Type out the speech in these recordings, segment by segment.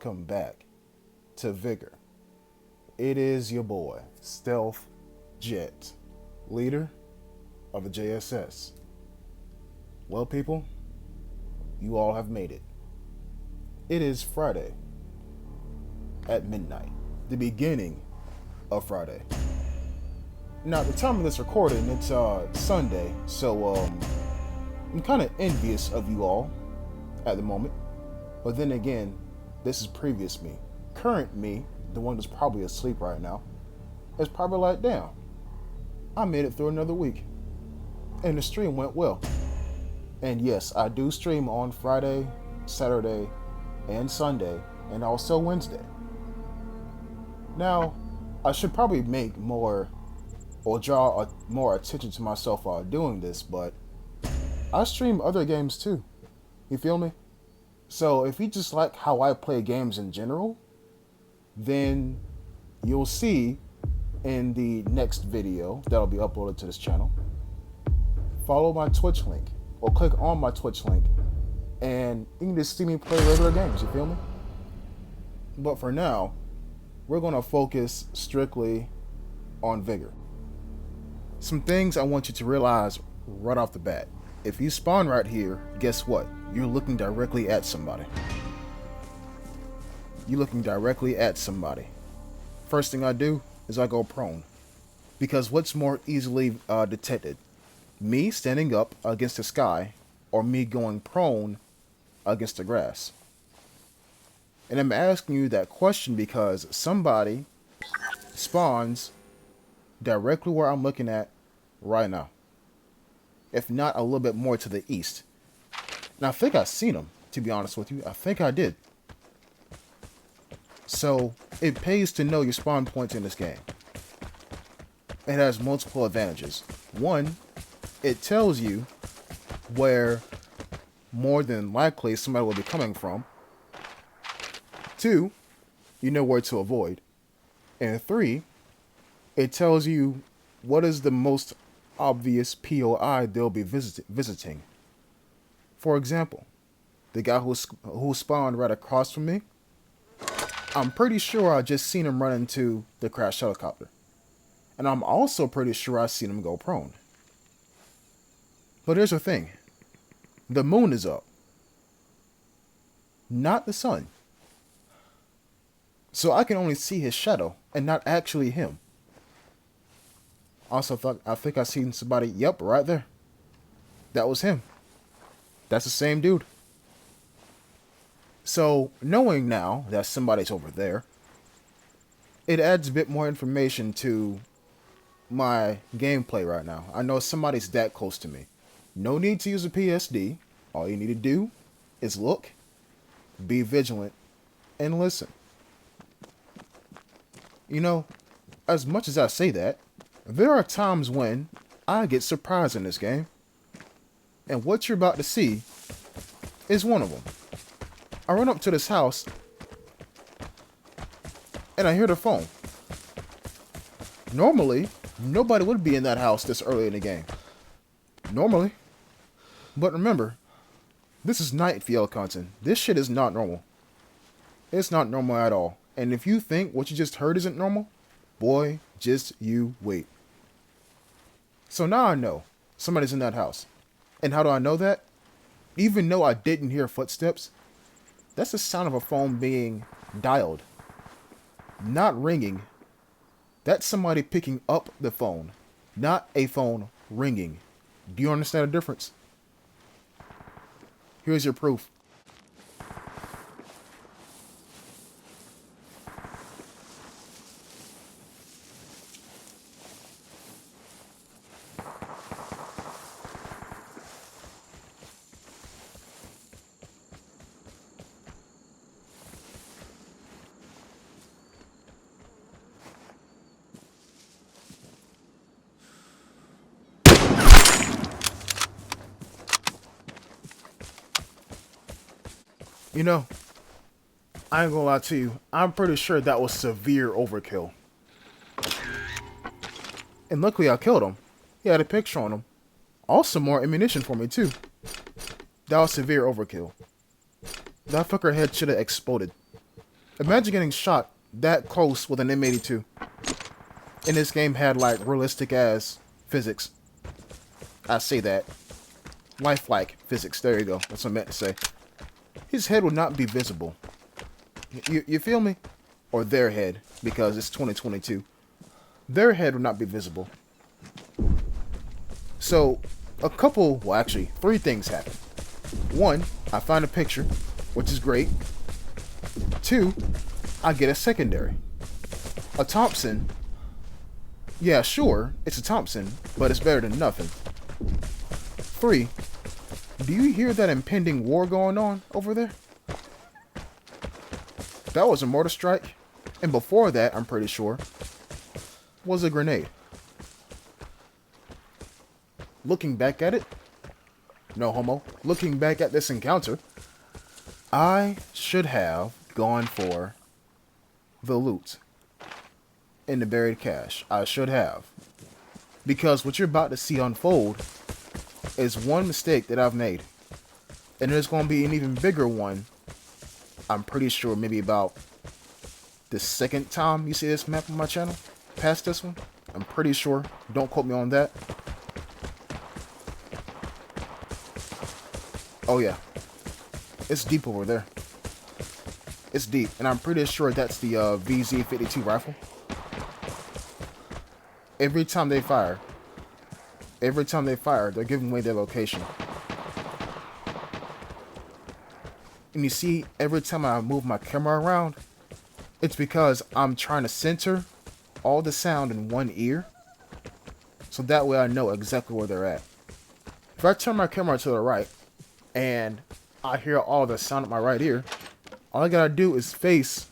welcome back to Vigor. It is your boy, Stealth Jet, leader of the JSS. Well, people, you all have made it. It is Friday at midnight, the beginning of Friday. Now, at the time of this recording, it's Sunday, so I'm kind of envious of you all at the moment. But then again, this is previous me. Current me, the one that's probably asleep right now, is probably like, damn, I made it through another week. And the stream went well. And yes, I do stream on Friday, Saturday, and Sunday, and also Wednesday. Now, I should probably make more, or draw more attention to myself while doing this, but I stream other games too. You feel me? So if you just like how I play games in general, then you'll see in the next video that'll be uploaded to this channel, follow my Twitch link, or click on my Twitch link, and you can just see me play regular games, you feel me? But for now, we're going to focus strictly on Vigor. Some things I want you to realize right off the bat. If you spawn right here, guess what? You're looking directly at somebody. You're looking directly at somebody. First thing I do is I go prone. Because what's more easily detected? Me standing up against the sky, or me going prone against the grass? And I'm asking you that question because somebody spawns directly where I'm looking at right now. If not a little bit more to the east. And I think I've seen him, to be honest with you. I think I did. So, it pays to know your spawn points in this game. It has multiple advantages. One, it tells you where more than likely somebody will be coming from. Two, you know where to avoid. And three, it tells you what is the most obvious POI they'll be visiting. For example, the guy who spawned right across from me, I'm pretty sure I just seen him run into the crashed helicopter. And I'm also pretty sure I seen him go prone. But here's the thing. The moon is up. Not the sun. So I can only see his shadow and not actually him. Also, I think I seen somebody, yep, right there. That was him. That's the same dude. So, knowing now that somebody's over there, it adds a bit more information to my gameplay right now. I know somebody's that close to me. No need to use a PSD. All you need to do is look, be vigilant, and listen. You know, as much as I say that, there are times when I get surprised in this game. And what you're about to see is one of them. I run up to this house and I hear the phone. Normally, nobody would be in that house this early in the game. Normally. But remember, this is night Fjellkanten. This shit is not normal. It's not normal at all. And if you think what you just heard isn't normal, boy, just you wait. So now I know somebody's in that house. And how do I know that? Even though I didn't hear footsteps, that's the sound of a phone being dialed. Not ringing. That's somebody picking up the phone, not a phone ringing. Do you understand the difference? Here's your proof. You know, I ain't gonna lie to you. I'm pretty sure that was severe overkill. And luckily I killed him. He had a picture on him. Also more ammunition for me too. That was severe overkill. That fucker head should have exploded. Imagine getting shot that close with an M82. And this game had like realistic ass physics. I say that. Lifelike physics. There you go. That's what I meant to say. His head would not be visible. You feel me? Or their head, because it's 2022. Their head would not be visible. So, actually, 3 things happen. 1, I find a picture, which is great. 2, I get a secondary. A Thompson. Yeah, sure, it's a Thompson, but it's better than nothing. 3, do you hear that impending war going on over there? That was a mortar strike, and before that, I'm pretty sure, was a grenade. Looking back at it, no homo, looking back at this encounter, I should have gone for the loot in the buried cache. I should have. Because what you're about to see unfold is one mistake that I've made. And there's going to be an even bigger one. I'm pretty sure maybe about the 2nd time you see this map on my channel. Past this one. I'm pretty sure. Don't quote me on that. Oh yeah. It's deep over there. It's deep. And I'm pretty sure that's the VZ-52 rifle. Every time they fire, they're giving away their location. And you see, every time I move my camera around, it's because I'm trying to center all the sound in one ear. So that way I know exactly where they're at. If I turn my camera to the right, and I hear all the sound at my right ear, all I gotta do is face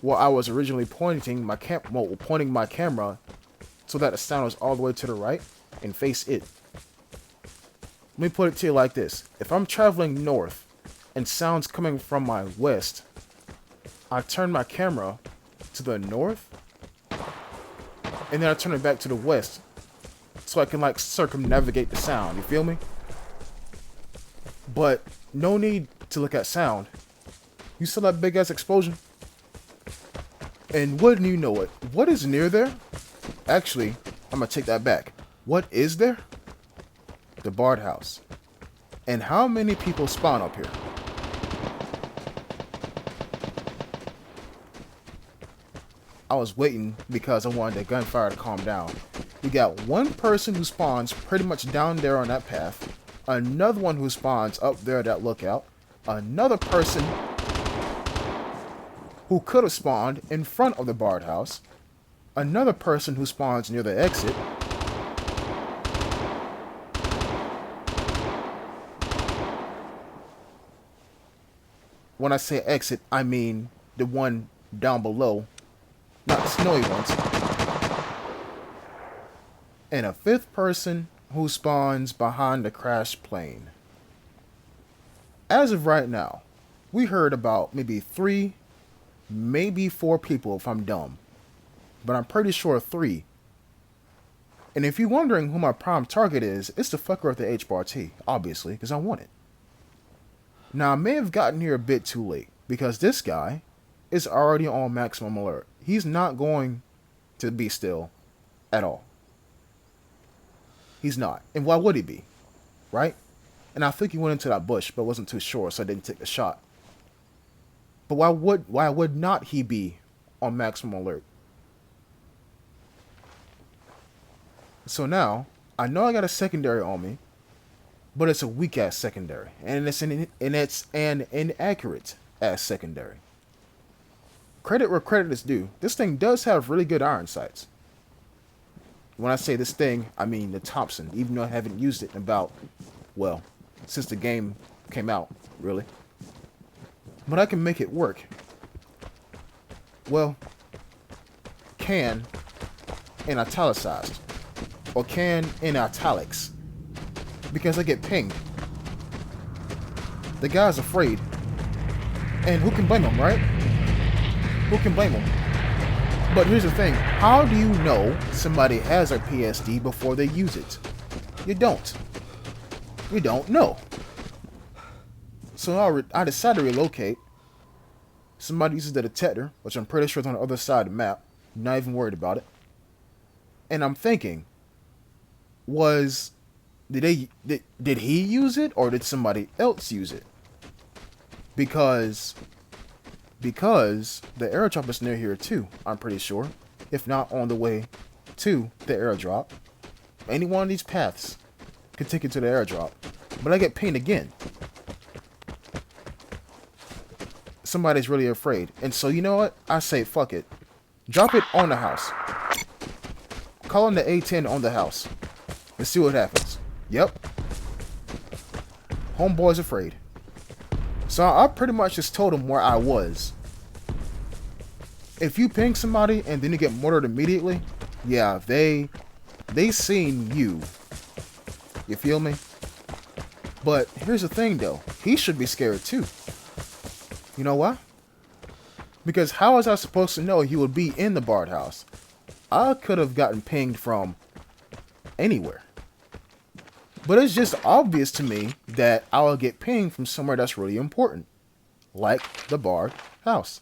where I was originally pointing my camera so that the sound is all the way to the right, and face it. Let me put it to you like this. If I'm traveling north and sound's coming from my west, I turn my camera to the north, and then I turn it back to the west so I can like circumnavigate the sound. You feel me? But no need to look at sound. You saw that big ass explosion? And wouldn't you know it, what is near there? Actually, I'm gonna take that back. What is there? The Bard House. And how many people spawn up here? I was waiting because I wanted the gunfire to calm down. We got one person who spawns pretty much down there on that path. Another one who spawns up there at that lookout. Another person who could have spawned in front of the Bard House. Another person who spawns near the exit. When I say exit, I mean the one down below, not the snowy ones. And a 5th person who spawns behind the crashed plane. As of right now, we heard about maybe 3, maybe 4 people if I'm dumb. But I'm pretty sure 3. And if you're wondering who my prime target is, it's the fucker with the H-bar T, obviously, because I want it. Now, I may have gotten here a bit too late, because this guy is already on maximum alert. He's not going to be still at all. He's not. And why would he be? Right? And I think he went into that bush, but wasn't too sure, so I didn't take the shot. But why would not he be on maximum alert? So now, I know I got a secondary on me, but it's a weak ass secondary, and it's an inaccurate ass secondary. Credit where credit is due. This thing does have really good iron sights. When I say this thing, I mean the Thompson, even though I haven't used it in about, well, since the game came out, really. But I can make it work. Well, can in italicized. Or can in italics. Because I get pinged. The guy's afraid. And who can blame him, right? Who can blame him? But here's the thing. How do you know somebody has a PSD before they use it? You don't. You don't know. So I decided to relocate. Somebody uses the detector, which I'm pretty sure is on the other side of the map. Not even worried about it. And I'm thinking, did he use it or did somebody else use it? Because the airdrop is near here too, I'm pretty sure. If not on the way to the airdrop. Any one of these paths could take you to the airdrop. But I get pinged again. Somebody's really afraid. And so you know what? I say fuck it. Drop it on the house. Call in the A10 on the house. Let's see what happens. Yep. Homeboy's afraid. So I pretty much just told him where I was. If you ping somebody and then you get murdered immediately, yeah, they seen you. You feel me? But here's the thing though. He should be scared too. You know why? Because how was I supposed to know he would be in the barred house? I could have gotten pinged from anywhere. But it's just obvious to me that I will get pinged from somewhere that's really important. Like the barred house.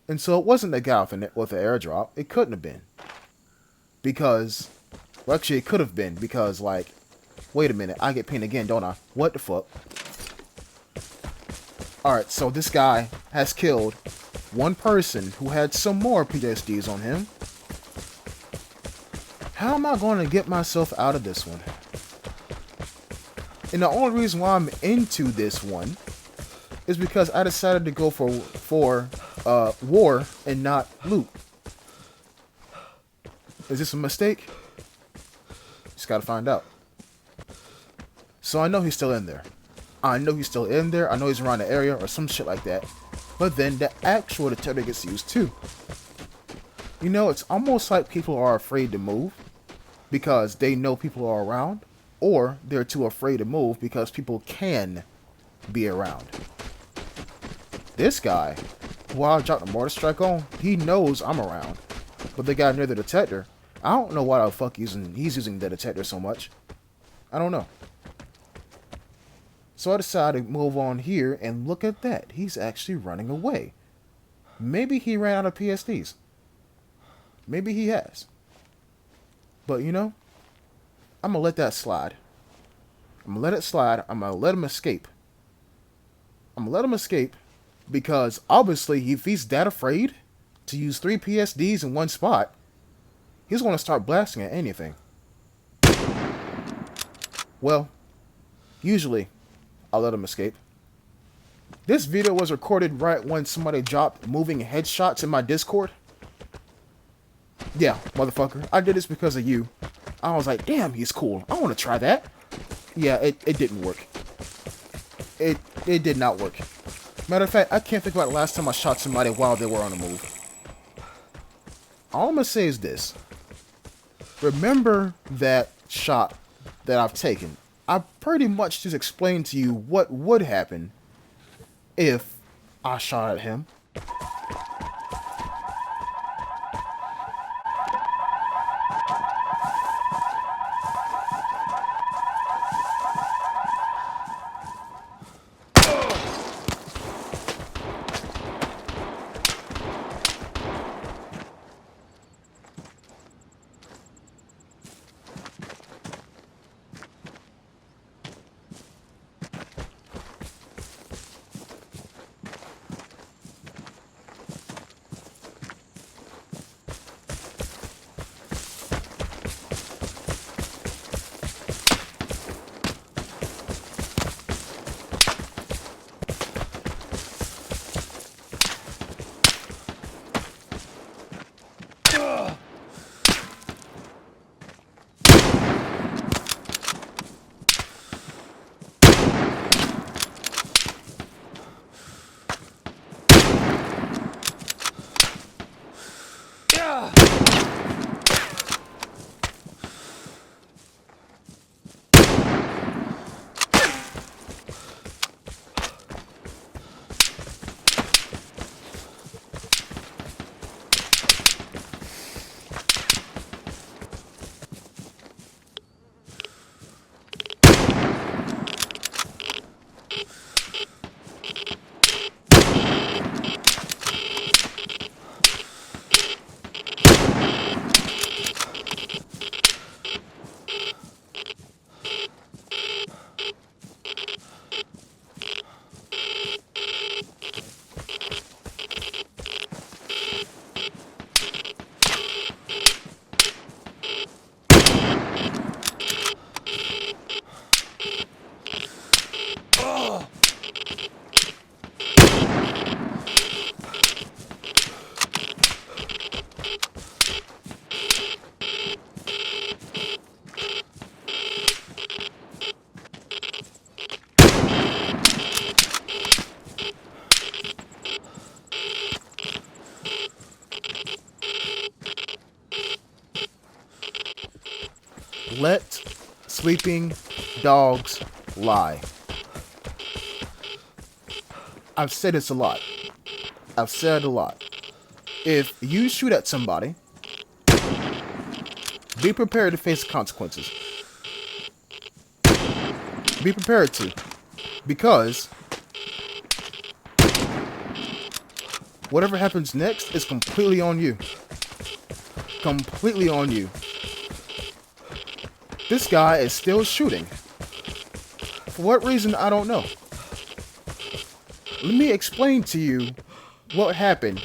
And so it wasn't the guy with the airdrop. It couldn't have been. Because, well actually it could have been. Because like, wait a minute, I get pinged again, don't I? What the fuck? Alright, so this guy has killed one person who had some more PTSDs on him. How am I going to get myself out of this one? And the only reason why I'm into this one is because I decided to go for war and not loot. Is this a mistake? Just gotta find out. So I know he's still in there. I know he's still in there. I know he's around the area or some shit like that. But then the actual detector gets used too. You know, it's almost like people are afraid to move because they know people are around, or they're too afraid to move because people can be around. This guy, who I dropped a mortar strike on, he knows I'm around. But the guy near the detector, I don't know why the fuck he's using the detector so much. I don't know. So I decided to move on here, and look at that. He's actually running away. Maybe he ran out of PSDs. Maybe he has. But you know, I'm going to let that slide. I'm going to let it slide. I'm going to let him escape. I'm going to let him escape because obviously if he's that afraid to use 3 PSDs in one spot, he's going to start blasting at anything. Well, usually I'll let him escape. This video was recorded right when somebody dropped moving headshots in my Discord. Yeah, motherfucker. I did this because of you. I was like, damn, he's cool. I want to try that. Yeah, it didn't work. It did not work. Matter of fact, I can't think about the last time I shot somebody while they were on the move. All I'm going to say is this. Remember that shot that I've taken. I pretty much just explained to you what would happen if I shot at him. let sleeping dogs lie. I've said this a lot. I've said it a lot. If you shoot at somebody, be prepared to face consequences. Be prepared to. Because whatever happens next is completely on you. Completely on you. This guy is still shooting. For what reason, I don't know. Let me explain to you what happened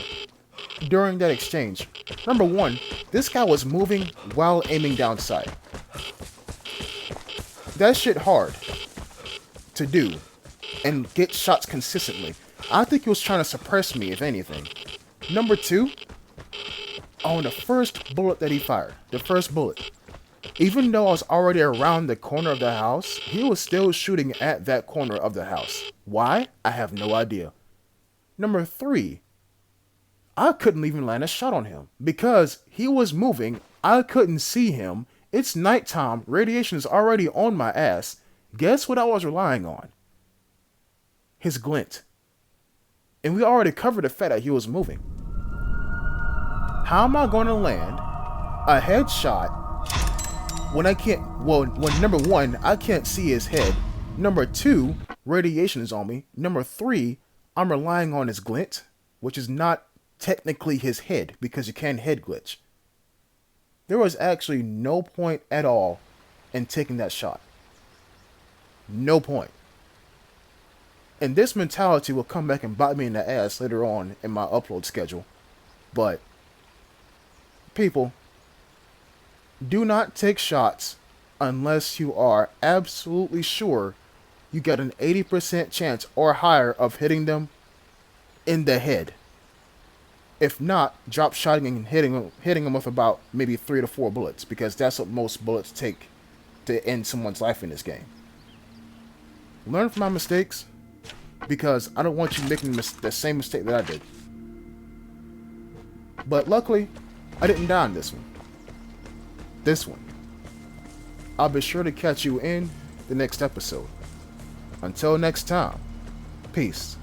during that exchange. Number one, this guy was moving while aiming down sight. That shit hard to do and get shots consistently. I think he was trying to suppress me, if anything. Number two, on the first bullet that he fired, the first bullet, even though I was already around the corner of the house, he was still shooting at that corner of the house. Why? I have no idea. Number three, I couldn't even land a shot on him because he was moving. I couldn't see him. It's nighttime. Radiation is already on my ass. Guess what I was relying on? His glint. And we already covered the fact that he was moving. How am I going to land a headshot when I can't, well, when number one, I can't see his head. Number two, radiation is on me. Number three, I'm relying on his glint, which is not technically his head because you can head glitch. There was actually no point at all in taking that shot. No point. And this mentality will come back and bite me in the ass later on in my upload schedule. But, people, do not take shots unless you are absolutely sure you got an 80% chance or higher of hitting them in the head. If not, drop shotting and hitting them with about maybe 3 to 4 bullets, because that's what most bullets take to end someone's life in this game. Learn from my mistakes, because I don't want you making the same mistake that I did. But luckily, I didn't die on this one. I'll be sure to catch you in the next episode. Until next time, peace.